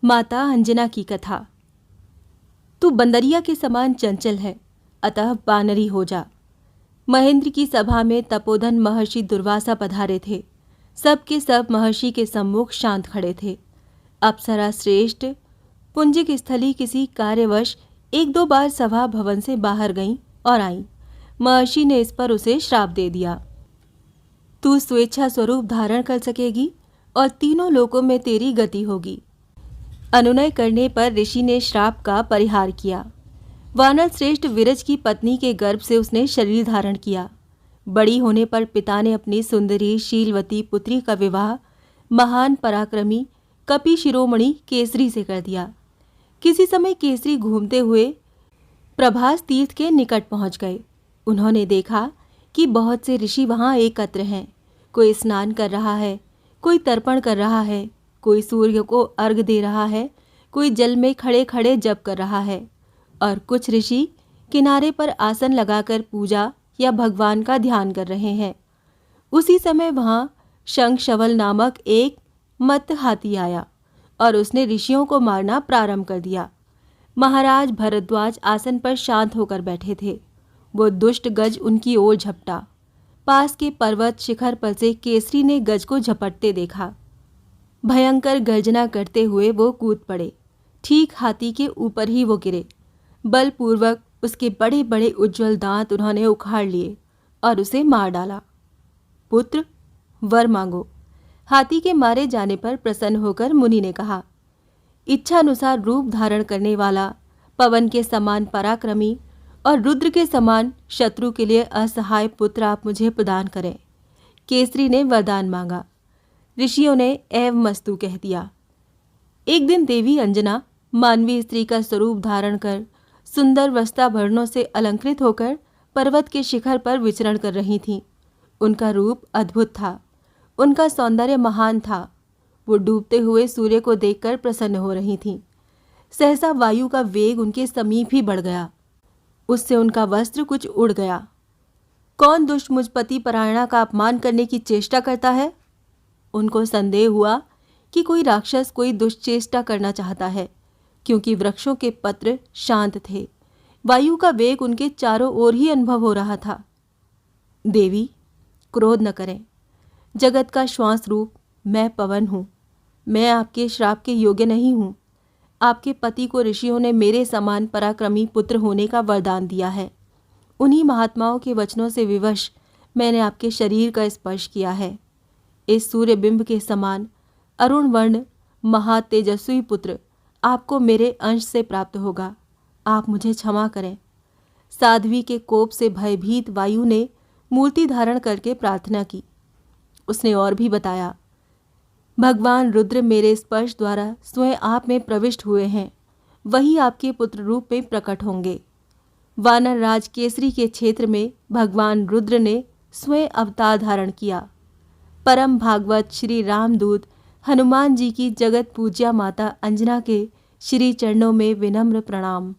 माता अंजना की कथा। तू बंदरिया के समान चंचल है, अतः बानरी हो जा। महेंद्र की सभा में तपोधन महर्षि दुर्वासा पधारे थे। सब के सब महर्षि के सम्मुख शांत खड़े थे। अप्सरा श्रेष्ठ पुंजिक स्थली किसी कार्यवश एक दो बार सभा भवन से बाहर गईं और आईं। महर्षि ने इस पर उसे श्राप दे दिया। तू स्वेच्छा स्वरूप धारण कर सकेगी और तीनों लोकों में तेरी गति होगी। अनुनय करने पर ऋषि ने श्राप का परिहार किया। वानर श्रेष्ठ विरज की पत्नी के गर्भ से उसने शरीर धारण किया। बड़ी होने पर पिता ने अपनी सुंदरी शीलवती पुत्री का विवाह महान पराक्रमी कपि शिरोमणि केसरी से कर दिया। किसी समय केसरी घूमते हुए प्रभास तीर्थ के निकट पहुंच गए। उन्होंने देखा कि बहुत से ऋषि वहां एकत्र हैं। कोई स्नान कर रहा है, कोई तर्पण कर रहा है, कोई सूर्य को अर्घ दे रहा है, कोई जल में खड़े खड़े जप कर रहा है और कुछ ऋषि किनारे पर आसन लगाकर पूजा या भगवान का ध्यान कर रहे हैं। उसी समय वहां शंखशवल नामक एक मत्त हाथी आया और उसने ऋषियों को मारना प्रारंभ कर दिया। महाराज भरद्वाज आसन पर शांत होकर बैठे थे। वो दुष्ट गज उनकी ओर झपटा। पास के पर्वत शिखर पर से केसरी ने गज को झपटते देखा। भयंकर गर्जना करते हुए वो कूद पड़े। ठीक हाथी के ऊपर ही वो गिरे। बलपूर्वक उसके बड़े बड़े उज्ज्वल दांत उन्होंने उखाड़ लिए और उसे मार डाला। पुत्र, वर मांगो। हाथी के मारे जाने पर प्रसन्न होकर मुनि ने कहा, इच्छानुसार रूप धारण करने वाला, पवन के समान पराक्रमी और रुद्र के समान शत्रु के लिए असहाय पुत्र आप मुझे प्रदान करें। केसरी ने वरदान मांगा। ऋषियों ने एव मस्तु कह दिया। एक दिन देवी अंजना मानवीय स्त्री का स्वरूप धारण कर सुंदर वस्त्राभरणों से अलंकृत होकर पर्वत के शिखर पर विचरण कर रही थीं। उनका रूप अद्भुत था, उनका सौंदर्य महान था। वो डूबते हुए सूर्य को देखकर प्रसन्न हो रही थीं। सहसा वायु का वेग उनके समीप ही बढ़ गया। उससे उनका वस्त्र कुछ उड़ गया। कौन दुष्ट मुझ पति परायणा का अपमान करने की चेष्टा करता है? उनको संदेह हुआ कि कोई राक्षस कोई दुष्चेष्टा करना चाहता है, क्योंकि वृक्षों के पत्र शांत थे। वायु का वेग उनके चारों ओर ही अनुभव हो रहा था। देवी, क्रोध न करें। जगत का श्वास रूप मैं पवन हूँ। मैं आपके श्राप के योग्य नहीं हूँ। आपके पति को ऋषियों ने मेरे समान पराक्रमी पुत्र होने का वरदान दिया है। उन्हीं महात्माओं के वचनों से विवश मैंने आपके शरीर का स्पर्श किया है। इस सूर्यबिंब के समान अरुण वर्ण महातेजस्वी पुत्र आपको मेरे अंश से प्राप्त होगा। आप मुझे क्षमा करें। साध्वी के कोप से भयभीत वायु ने मूर्ति धारण करके प्रार्थना की। उसने और भी बताया, भगवान रुद्र मेरे स्पर्श द्वारा स्वयं आप में प्रविष्ट हुए हैं। वही आपके पुत्र रूप में प्रकट होंगे। वानर राज केसरी के क्षेत्र में भगवान रुद्र ने स्वयं अवतार धारण किया। परम भागवत श्री रामदूत हनुमान जी की जगत पूज्या माता अंजना के श्री चरणों में विनम्र प्रणाम।